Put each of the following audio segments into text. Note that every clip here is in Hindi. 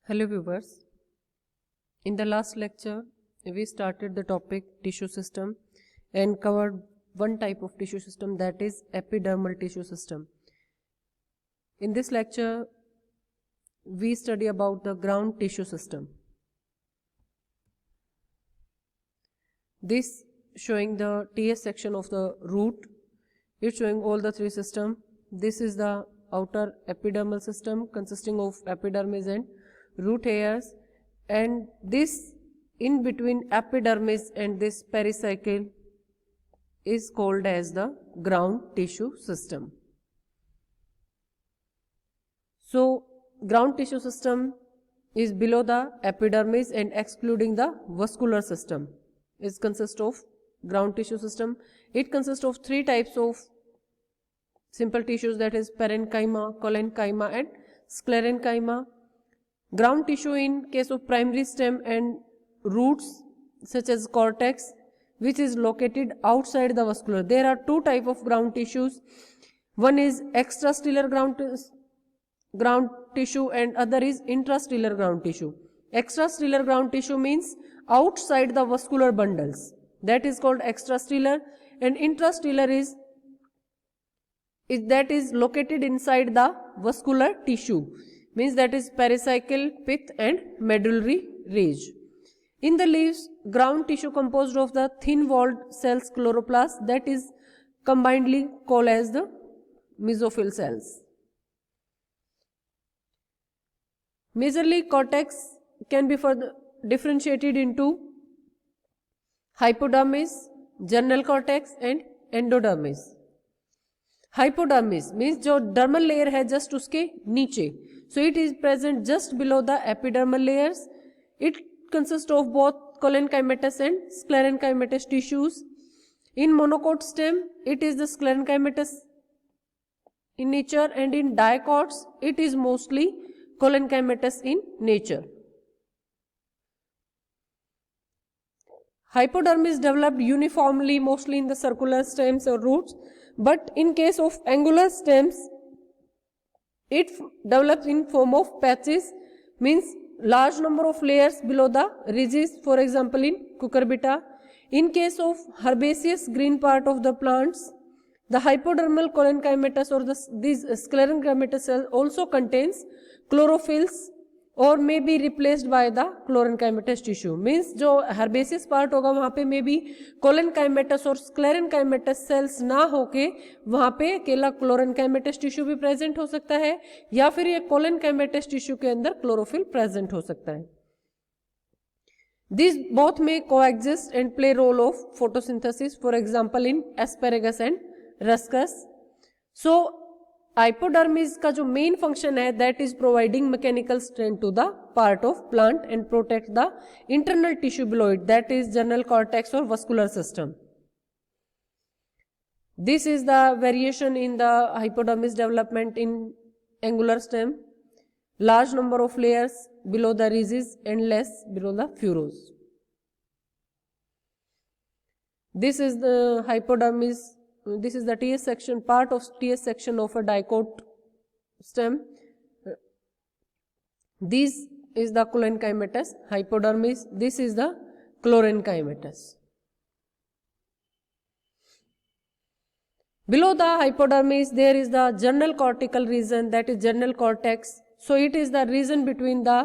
Hello viewers, in the last lecture we started the topic tissue system and covered one type of tissue system, that is epidermal tissue system. In this lecture we study about the ground tissue system. This showing the TS section of the root. It's showing all the three systems. This is the outer epidermal system consisting of epidermis and root hairs, and this in between epidermis and this pericycle is called as the ground tissue system. So ground tissue system is below the epidermis and excluding the vascular system. It consists of ground tissue system. It consists of three types of simple tissues, that is parenchyma, collenchyma and sclerenchyma. Ground tissue in case of primary stem and roots such as cortex, which is located outside the vascular. There are two types of ground tissues. One is extrastellar ground tissue and other is intrastellar ground tissue. Extrastellar ground tissue means outside the vascular bundles, that is called extrastellar, and intrastellar is that is located inside the vascular tissue, means that is pericycle, pith and medullary ridge. In the leaves, ground tissue composed of the thin walled cells chloroplast, that is combinedly called as the mesophyll cells. Majorly cortex can be further differentiated into hypodermis, general cortex and endodermis. Hypodermis means जो dermal layer है just उसके नीचे, so it is present just below the epidermal layers. It consists of both collenchymatous and sclerenchymatous tissues. In monocot stem, it is the sclerenchymatous in nature, and in dicots, it is mostly collenchymatous in nature. Hypodermis developed uniformly mostly in the circular stems or roots, but in case of angular stems, it develops in form of patches, means large number of layers below the ridges, for example in cucurbita. In case of herbaceous green part of the plants, the hypodermal collenchymatous or these sclerenchymatous cells also contains chlorophylls or may be replaced by the chloroenchymatous tissue. Means जो herbaceous part होगा वहाँ पे may be collenchymatous और sclerenchymatous cells ना होके वहाँ पे अकेला chloroenchymatous tissue भी present हो सकता है, या फिर ये collenchymatous tissue के अंदर chlorophyll present हो सकता है. These both may coexist and play role of photosynthesis, for example in asparagus and ruscus. So hypodermis का जो मेन फंक्शन है that is providing mechanical strength to the part of plant and protect the internal tissue below it, that is general cortex और vascular system. This is the variation in the hypodermis development in angular stem. Large number of layers below the ridges and less below the furrows. This is the hypodermis. This is the TS section, part of TS section of a dicot stem. This is the collenchymatous hypodermis. This is the chlorenchymatous. Below the hypodermis there is the general cortical region, that is general cortex. So it is the region between the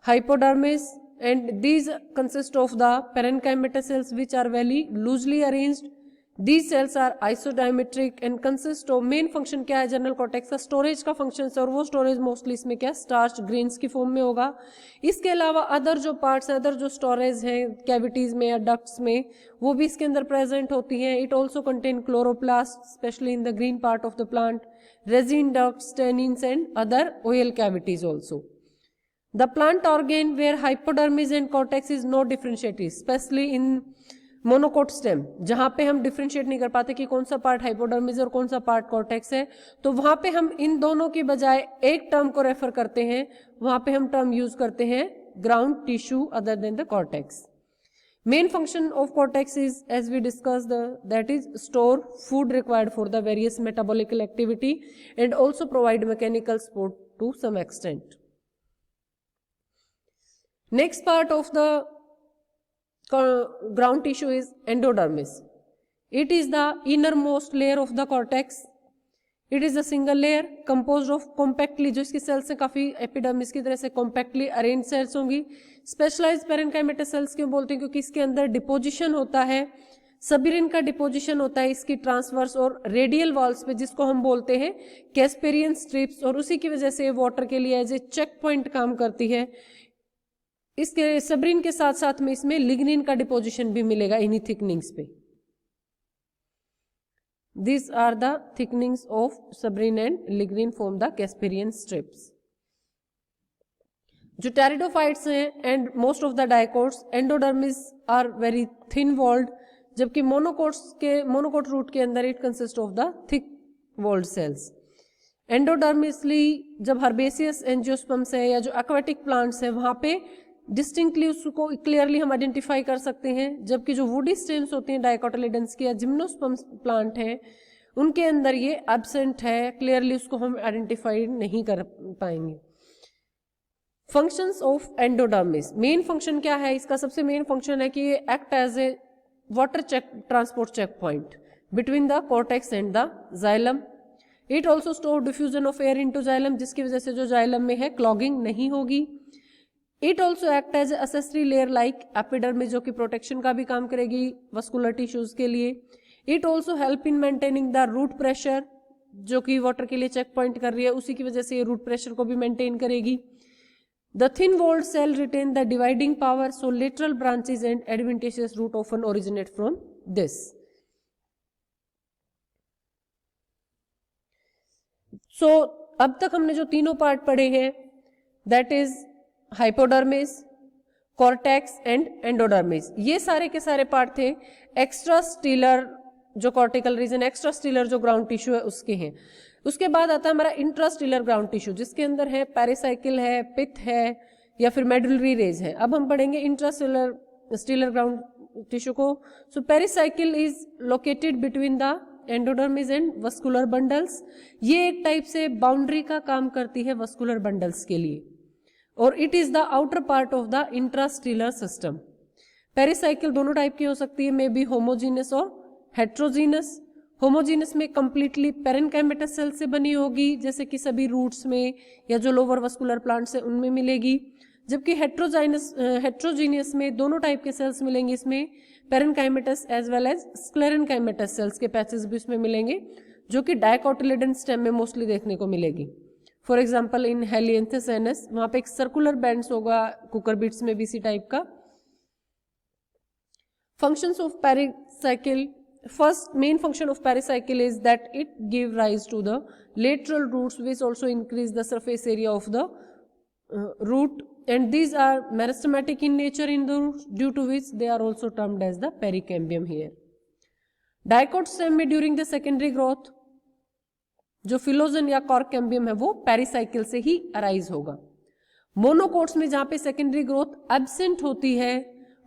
hypodermis, and these consist of the parenchymatous cells which are very loosely arranged. These cells are isodiametric and consist of main function क्या है जनरल कॉर्टेक्स का, स्टोरेज का फंक्शन है, और वो स्टोरेज मोस्टली इसमें क्या स्टार्च ग्रेन्स की फॉर्म में होगा. इसके अलावा अदर जो पार्ट्स हैं, अदर जो स्टोरेज हैं कैविटीज में या डक्ट्स में, वो भी इसके अंदर प्रेजेंट होती हैं. It also contain chloroplast specially in the green part of the plant, resin ducts, tannins and other oil cavities also. The plant organ where hypodermis and cortex is not differentiated, specially in monocot stem जहां पे हम डिफरेंशिएट नहीं कर पाते कि कौन सा पार्ट हाइपोडर्मिस और कौन सा पार्ट कॉर्टेक्स है, तो वहां पे हम इन दोनों की बजाय एक टर्म को रेफर करते हैं. वहां पे हम टर्म यूज करते हैं ground tissue other than the cortex. Main function of cortex is as we discussed that is store food required for the various metabolical activity and also provide mechanical support to some extent. Next part of the ground tissue is endodermis. It is the innermost layer of the cortex. It is a single layer composed of compactly, जो इसकी सेल्स हैं काफी एपिडर्मिस की तरह से compactly arranged सेल्स होंगी. स्पेशलाइज्ड पेरेन्काइमेटस सेल्स क्यों बोलते हैं? क्योंकि इसके अंदर डिपोजिशन होता है, सबरिन का डिपोजिशन होता है इसकी ट्रांसवर्स और रेडियल वॉल्स पे, जिसको हम बोलते हैं कैस्पेरियन स्ट्रिप्स, और उसी की वजह से वाटर के लिए एज ए चेक पॉइंट काम करती है. इसके सबरिन के साथ साथ में इसमें लिग्निन का डिपोजिशन भी मिलेगा इन्हीं थिकनिंग्स पे. These are the thickenings of sabrin and lignin form the Casparian strips. जो टेरिडोफाइट्स हैं and most of the dicots, endodermis are very thin walled, जबकि मोनोकोट रूट के अंदर it consist of the thick walled cells. एंडोडर्मिसली जब हर्बेसियस एंजियोस्पर्म्स है या जो एक्वाटिक प्लांट्स है वहां पे डिस्टिंक्टली उसको क्लियरली हम आइडेंटिफाई कर सकते हैं, जबकि जो वुडी स्टेम्स होती हैं डाइकोटिलेडन्स की या जिम्नोस्पर्म्स प्लांट हैं उनके अंदर ये एब्सेंट है, क्लियरली उसको हम आइडेंटिफाई नहीं कर पाएंगे. Functions of endodermis, main function क्या है इसका? सबसे मेन फंक्शन है कि ये act as a water transport check point between the cortex and the xylem. It also store diffusion of air into xylem, जिसकी वजह से जो जाइलम में है क्लॉगिंग नहीं होगी. It also act as accessory layer like epidermis, जो कि प्रोटेक्शन का भी काम करेगी वस्कुलर टिश्यूज के लिए. It also help in maintaining the root pressure, जो कि वाटर के लिए चेक पॉइंट कर रही है, उसी की वजह से ये रूट प्रेशर को भी मेंटेन करेगी. The thin walled cell retain the dividing power, so lateral branches and adventitious root often originate from this. So अब तक हमने जो तीनों पार्ट पढ़े हैं that is hypodermis, cortex and endodermis. ये सारे के सारे पार्ट थे एक्स्ट्रास्टिलर जो कॉर्टिकल रीजन, एक्स्ट्रास्टिलर जो ग्राउंड टिश्यू है उसके हैं. उसके बाद आता है हमारा इंट्रास्टिलर ग्राउंड टिश्यू, जिसके अंदर है पेरिसाइकिल है, पिथ है या फिर मेडुलरी रेज है. अब हम पढ़ेंगे इंट्रास्टिलर ग्राउंड टिश्यू को. So pericycle is located between the endodermis and vascular bundles. ये एक टाइप से बाउंड्री का काम करती है वस्कुलर बंडल्स के लिए, और it is the outer part of the intrastelar system. Pericycle दोनों टाइप की हो सकती है, मे बी होमोजीनस और हेट्रोजीनस. होमोजीनस में कंप्लीटली पेरेन्काइमेटस सेल से बनी होगी, जैसे कि सभी रूट्स में या जो लोअर वस्कुलर प्लांट्स है उनमें मिलेगी, जबकि हेट्रोजीनियस में दोनों टाइप के सेल्स मिलेंगे. इसमें पेरेन्काइमेटस एज वेल एज स्क्लेरेन्काइमेटस सेल्स के पैचेस भी इसमें मिलेंगे, जो कि डाइकोटिलेडन स्टेम में मोस्टली देखने को मिलेगी. For example in helianthus annuus वहां पे एक सर्कुलर बैंड्स होगा, कुकर बीट्स में भी इसी टाइप का. Functions of pericycle, first main function of pericycle is that it give rise to the lateral roots which also increase the surface area of the root, and these are meristematic in nature in the roots, due to which they are also termed as the pericambium here. Dicot stem में ड्यूरिंग द सेकेंडरी ग्रोथ जो फिलोजन या कॉर्क कैम्बियम है वो पेरिसाइकिल से ही अराइज होगा. मोनोकोट्स में जहां पे सेकेंडरी ग्रोथ एब्सेंट होती है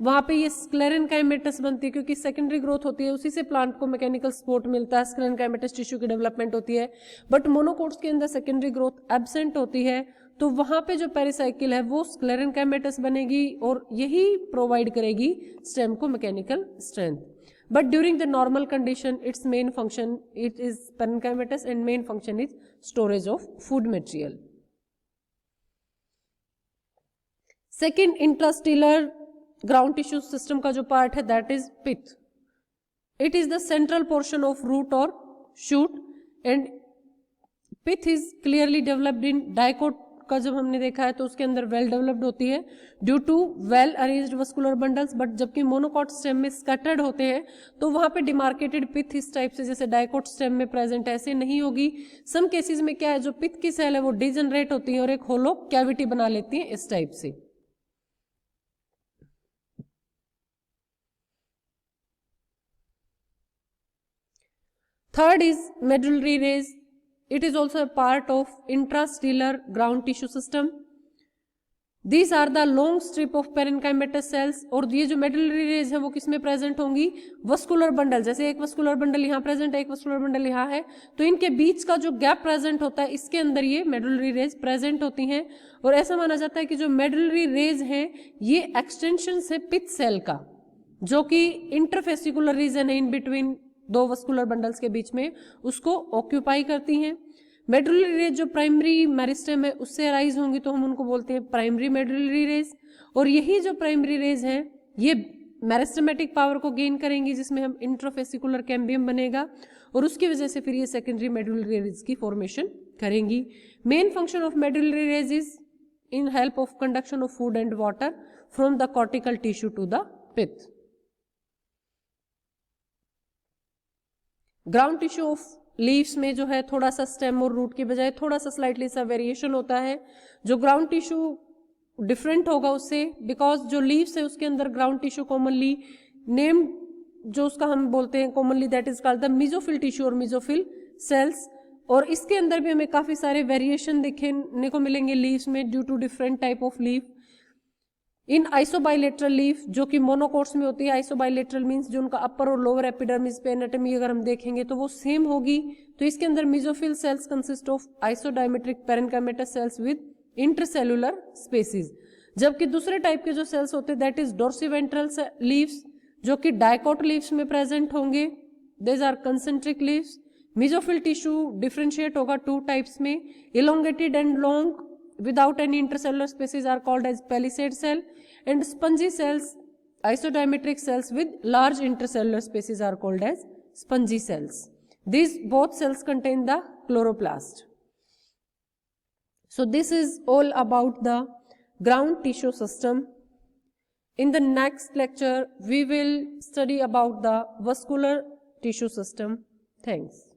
वहां पे ये स्क्लेरेन्काइमेटस बनती है, क्योंकि सेकेंडरी ग्रोथ होती है उसी से प्लांट को मैकेनिकल सपोर्ट मिलता है, स्क्लेरेन्काइमेटस टिश्यू की डेवलपमेंट होती है. बट मोनोकोट्स के अंदर सेकेंडरी ग्रोथ एब्सेंट होती है, तो वहां पे जो पेरिसाइकिल है वो स्क्लेरेन्काइमेटस बनेगी और यही प्रोवाइड करेगी स्टेम को mechanical strength. But during the normal condition, its main function it is parenchymatous and main function is storage of food material. Second intrastellar ground tissue system का जो part है that is pith. It is the central portion of root or shoot and pith is clearly developed in dicot का जब हमने देखा है तो उसके अंदर वेल डेवलप्ड होती है due to well arranged vascular bundles. But जबकि मोनोकॉट स्टेम में स्कैटर्ड होते हैं तो वहां पे डिमार्केटेड पिथ इस टाइप से जैसे डाइकोट स्टेम में प्रेजेंट ऐसे नहीं होगी. सम केसेस में क्या है जो पिथ की सेल है वो डिजनरेट होती है और एक होलो कैविटी बना लेती है इस टाइप से. Third is medullary rays. It is also a part of intrastellar ground tissue system. These are the long strip of parenchymatous cells, और ये जो मेडुलरी रेज है वो किसमें प्रेजेंट होंगी, वस्कुलर बंडल, जैसे एक वस्कुलर बंडल यहाँ प्रेजेंट है, एक वस्कुलर बंडल यहाँ है, तो इनके बीच का जो गैप प्रेजेंट होता है इसके अंदर ये मेडुलरी रेज प्रेजेंट होती हैं। और ऐसा माना जाता है कि जो मेडुलरी रेज है ये एक्सटेंशन है पिथ सेल का, जो कि इंटरफेसिकुलर रीजन है इन बिटवीन दो वस्कुलर बंडल्स के बीच में, उसको ऑक्यूपाई करती हैं। मेडुलरी रेज जो प्राइमरी मेरिस्टेम है उससे अराइज होंगी तो हम उनको बोलते हैं प्राइमरी मेडुलरी रेज, और यही जो प्राइमरी रेज हैं ये मेरिस्टेमेटिक पावर को गेन करेंगी जिसमें हम इंट्राफेसिकुलर कैम्बियम बनेगा, और उसकी वजह से फिर ये सेकेंडरी मेडुलरी रेज की फॉर्मेशन करेंगी। Main function of medullary rays is in help of conduction of food and water from the cortical tissue to the pith. Ground tissue of leaves में जो है थोड़ा सा स्टेम और रूट की बजाय थोड़ा सा स्लाइटली सा वेरिएशन होता है। जो ग्राउंड टिश्यू डिफरेंट होगा उससे, बिकॉज जो लीव्स है उसके अंदर ग्राउंड टिश्यू कॉमनली नेम जो उसका हम बोलते हैं commonly that is called the mesophyll tissue और मिजोफिल सेल्स, और इसके अंदर भी हमें काफी सारे वेरिएशन देखने को मिलेंगे लीव्स में due to different type of leave. In isobilateral leaf जो कि मोनोकोट्स में होती है, आइसोबाइलेटरल मींस जो उनका अपर और लोअर एपिडर्मिस पे एनाटॉमी अगर हम देखेंगे तो वो सेम होगी। तो इसके अंदर mesophyll cells consist of isodiametric parenchymatous cells with intercellular spaces, जबकि दूसरे टाइप के जो सेल्स होते हैं दैट इज डोर्सिवेंट्रल लीव्स जो कि डाइकोट लीव्स में प्रेजेंट होंगे, these are concentric leaves. Mesophyll tissue differentiate होगा टू टाइप्स में, elongated and long without any intercellular species are called as palisade cell, and spongy cells, isodiametric cells with large intercellular species are called as spongy cells. These both cells contain the chloroplast. So this is all about the ground tissue system. In the next lecture we will study about the vascular tissue system. Thanks.